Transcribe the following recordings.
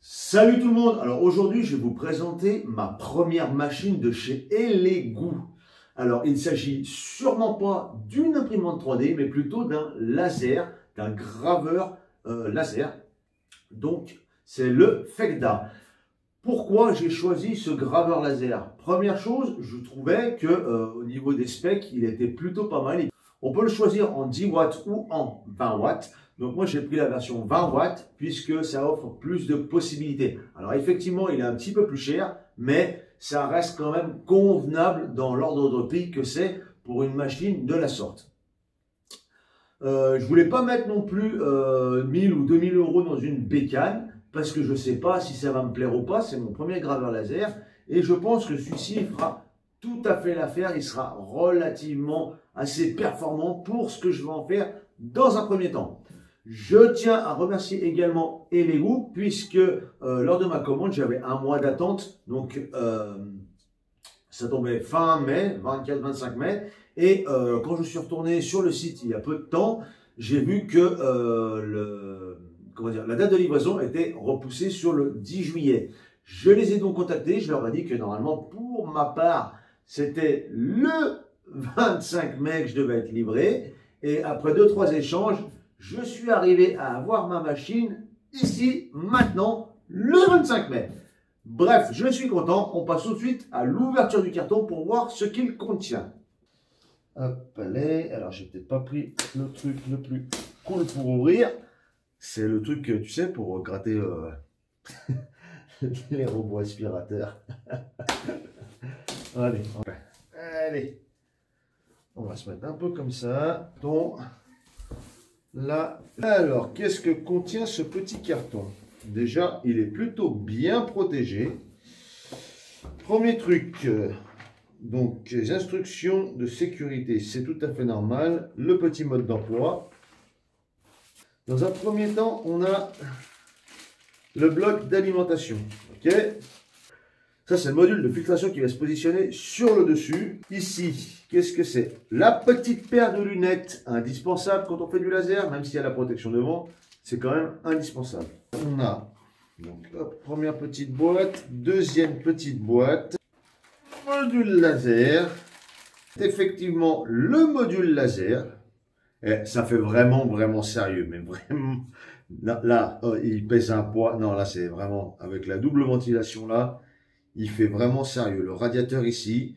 Salut tout le monde. Alors aujourd'hui, je vais vous présenter ma première machine de chez Elegoo. Alors, il ne s'agit sûrement pas d'une imprimante 3D, mais plutôt d'un laser, d'un graveur laser. Donc, c'est le Fekda. Pourquoi j'ai choisi ce graveur laser? Première chose, je trouvais que au niveau des specs, il était plutôt pas mal. On peut le choisir en 10 watts ou en 20 watts. Donc moi, j'ai pris la version 20 watts puisque ça offre plus de possibilités. Alors effectivement, il est un petit peu plus cher, mais ça reste quand même convenable dans l'ordre de prix que c'est pour une machine de la sorte. Je voulais pas mettre non plus 1000 ou 2000 euros dans une bécane parce que je ne sais pas si ça va me plaire ou pas. C'est mon premier graveur laser et je pense que celui-ci fera tout à fait l'affaire. Il sera relativement assez performant pour ce que je vais en faire dans un premier temps. Je tiens à remercier également Elegoo puisque lors de ma commande, j'avais un mois d'attente. Donc, ça tombait fin mai, 24-25 mai. Et quand je suis retourné sur le site il y a peu de temps, j'ai vu que la date de livraison était repoussée sur le 10 juillet. Je les ai donc contactés. Je leur ai dit que normalement, pour ma part, c'était le 25 mai que je devais être livré. Et après 2-3 échanges, je suis arrivé à avoir ma machine ici, maintenant, le 25 mai. Bref, je suis content. On passe tout de suite à l'ouverture du carton pour voir ce qu'il contient. Hop, allez. Alors, j'ai peut-être pas pris le truc le plus cool pour ouvrir. C'est le truc, tu sais, pour gratter les robots aspirateurs. Allez, allez. On va se mettre un peu comme ça. Donc, là. Alors, qu'est-ce que contient ce petit carton? Déjà, il est plutôt bien protégé. Premier truc, donc les instructions de sécurité, c'est tout à fait normal. Le petit mode d'emploi. Dans un premier temps, on a le bloc d'alimentation. Ok. Ça, c'est le module de filtration qui va se positionner sur le dessus. Ici, qu'est-ce que c'est? La petite paire de lunettes, indispensable quand on fait du laser, même s'il y a la protection devant, c'est quand même indispensable. On a, donc, hop, première petite boîte, deuxième petite boîte, module laser. Effectivement, le module laser, et ça fait vraiment sérieux, mais vraiment, là, il pèse un poids. Non, là, c'est vraiment, avec la double ventilation là, il fait vraiment sérieux. Le radiateur ici,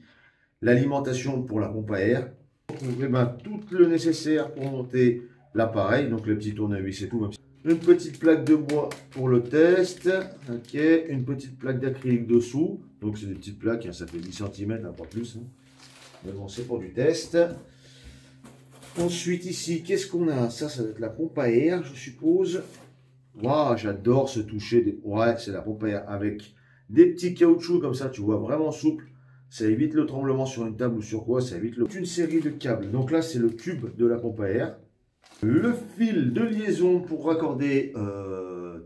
l'alimentation pour la pompe à air. On trouve tout le nécessaire pour monter l'appareil. Donc le petit tournevis et tout. Une petite plaque de bois pour le test. Ok, une petite plaque d'acrylique dessous. Donc c'est des petites plaques, hein, ça fait 10 cm, pas plus. Hein. Mais bon, c'est pour du test. Ensuite ici, qu'est-ce qu'on a? Ça doit être la pompe à air, je suppose. Waouh, j'adore ce toucher. Ouais, c'est la pompe à air avec des petits caoutchoucs comme ça, tu vois, vraiment souple. Ça évite le tremblement sur une table ou sur quoi, ça évite une série de câbles. Donc là, c'est le cube de la pompe à air. Le fil de liaison pour raccorder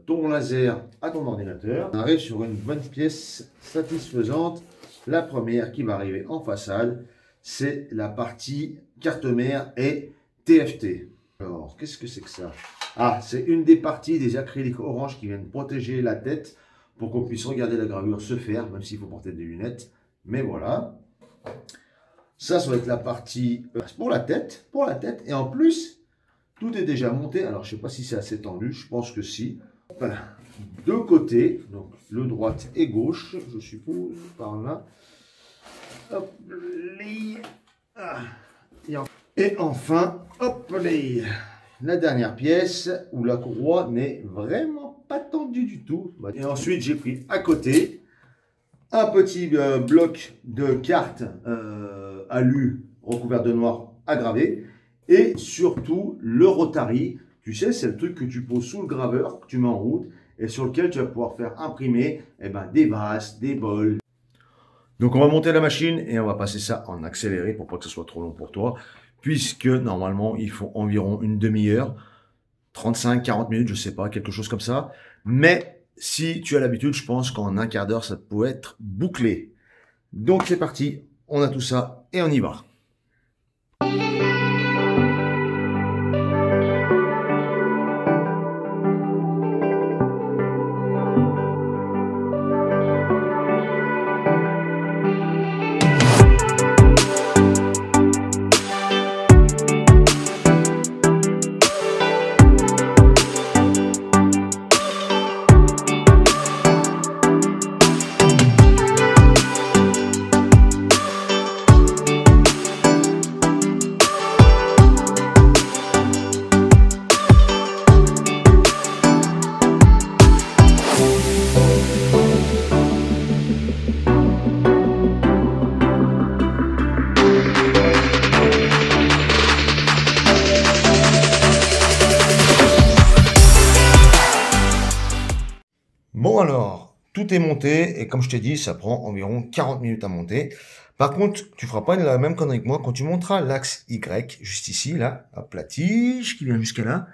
ton laser à ton ordinateur. On arrive sur une bonne pièce satisfaisante. La première qui va arriver en façade, c'est la partie carte mère et TFT. Alors, qu'est-ce que c'est que ça? Ah, c'est une des parties des acryliques orange qui viennent protéger la tête pour qu'on puisse regarder la gravure se faire, même s'il faut porter des lunettes. Mais voilà. Ça va être la partie pour la tête. Et en plus, tout est déjà monté. Alors, je ne sais pas si c'est assez tendu. Je pense que si. Voilà. Deux côtés. Donc, le droite et gauche, je suppose, par là. Hop, les... Ah. Et enfin, hop, les... La dernière pièce où la courroie n'est vraiment pas tendue du tout. Et ensuite, j'ai pris à côté un petit bloc de cartes alu recouvert de noir aggravé et surtout le Rotary. Tu sais, c'est le truc que tu poses sous le graveur, que tu mets en route et sur lequel tu vas pouvoir faire imprimer des vases, des bols. Donc, on va monter la machine et on va passer ça en accéléré pour pas que ce soit trop long pour toi. Puisque normalement, il faut environ une demi-heure, 35-40 minutes, je sais pas, quelque chose comme ça. Mais si tu as l'habitude, je pense qu'en un quart d'heure, ça peut être bouclé. Donc c'est parti, on a tout ça et on y va. Bon alors, tout est monté et comme je t'ai dit, ça prend environ 40 minutes à monter. Par contre, tu feras pas la même connerie que moi quand tu monteras l'axe Y, juste ici, là, hop, la tige qui vient jusqu'à là.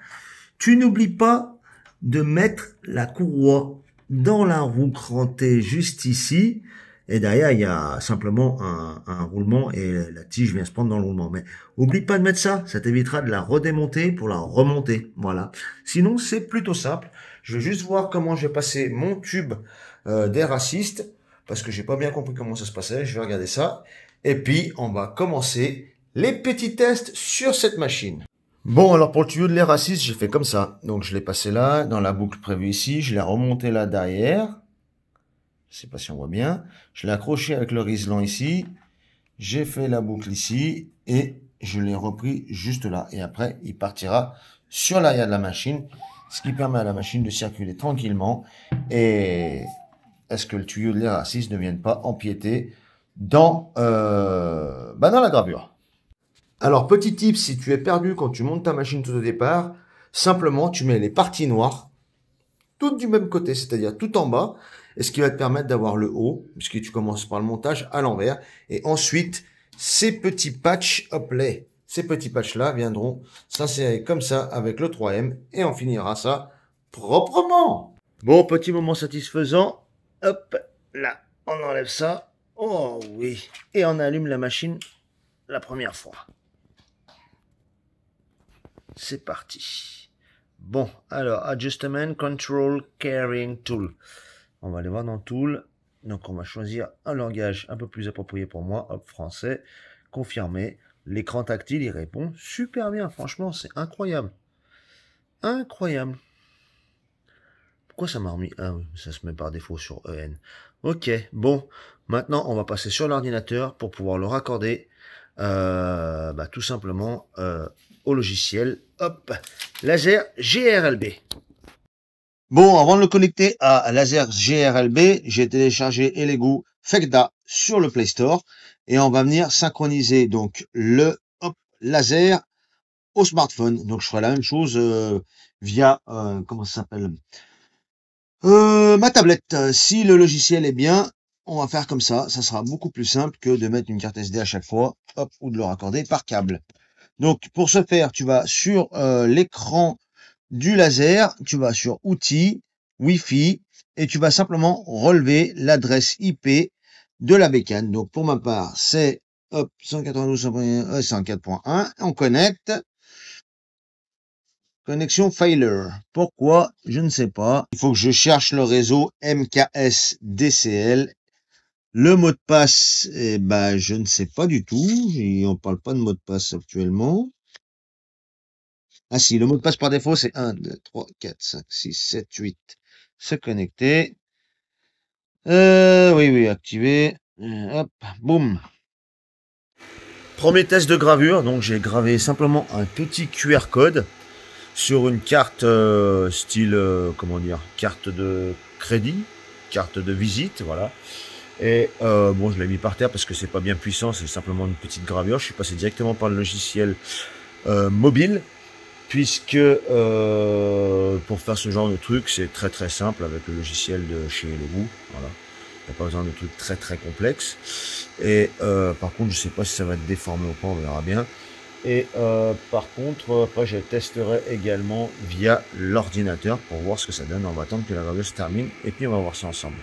Tu n'oublies pas de mettre la courroie dans la roue crantée juste ici. Et derrière, il y a simplement un roulement et la tige vient se prendre dans le roulement. Mais oublie pas de mettre ça, ça t'évitera de la redémonter pour la remonter. Voilà. Sinon, c'est plutôt simple. Je vais juste voir comment je vais passer mon tube d'air assist parce que j'ai pas bien compris comment ça se passait. Je vais regarder ça. Et puis, on va commencer les petits tests sur cette machine. Bon, alors pour le tuyau de l'air assist, j'ai fait comme ça. Donc, je l'ai passé là, dans la boucle prévue ici. Je l'ai remonté là derrière. Je sais pas si on voit bien. Je l'ai accroché avec le riselant ici. J'ai fait la boucle ici. Et je l'ai repris juste là. Et après, il partira sur l'arrière de la machine. Ce qui permet à la machine de circuler tranquillement. Et est-ce que le tuyau de l'air assist ne vienne pas empiéter dans la gravure. Alors, petit tip, si tu es perdu quand tu montes ta machine tout au départ, simplement, tu mets les parties noires, toutes du même côté, c'est-à-dire tout en bas, et ce qui va te permettre d'avoir le haut, puisque tu commences par le montage à l'envers, et ensuite, ces petits patchs, hop là, ces petits patchs-là viendront s'insérer comme ça avec le 3M, et on finira ça proprement. Bon, petit moment satisfaisant, hop, là, on enlève ça, oh oui, et on allume la machine la première fois. C'est parti. Bon, alors, Adjustment Control Carrying Tool. On va aller voir dans Tool. Donc, on va choisir un langage un peu plus approprié pour moi. Hop, français. Confirmer. L'écran tactile, il répond super bien. Franchement, c'est incroyable. Incroyable. Pourquoi ça m'a remis... Ah oui, ça se met par défaut sur EN. Ok, bon. Maintenant, on va passer sur l'ordinateur pour pouvoir le raccorder tout simplement au logiciel. Hop, laser GRLB. Bon, avant de le connecter à laser GRLB, j'ai téléchargé Elegoo Fekda sur le Play Store et on va venir synchroniser donc le laser au smartphone. Donc je ferai la même chose via comment ça s'appelle ma tablette. Si le logiciel est bien, on va faire comme ça. Ça sera beaucoup plus simple que de mettre une carte SD à chaque fois, hop, ou de le raccorder par câble. Donc, pour ce faire, tu vas sur l'écran du laser, tu vas sur Outils, Wi-Fi, et tu vas simplement relever l'adresse IP de la bécane. Donc, pour ma part, c'est 192.1.1. On connecte. Connexion failure. Pourquoi? Je ne sais pas. Il faut que je cherche le réseau MKS DCL. Le mot de passe, je ne sais pas du tout. On parle pas de mot de passe actuellement. Ah si, le mot de passe par défaut, c'est 1, 2, 3, 4, 5, 6, 7, 8. Se connecter. Oui, activer. Hop, boum. Premier test de gravure. Donc, j'ai gravé simplement un petit QR code sur une carte style, carte de crédit, carte de visite, voilà. Et bon, je l'ai mis par terre parce que c'est pas bien puissant, c'est simplement une petite gravure. Je suis passé directement par le logiciel mobile, puisque pour faire ce genre de truc, c'est très très simple avec le logiciel de chez Elegoo. Voilà, il n'y a pas besoin de trucs très très complexes. Et par contre, je sais pas si ça va être déformé ou pas, on verra bien. Et par contre, après je testerai également via l'ordinateur pour voir ce que ça donne. On va attendre que la gravure se termine et puis on va voir ça ensemble.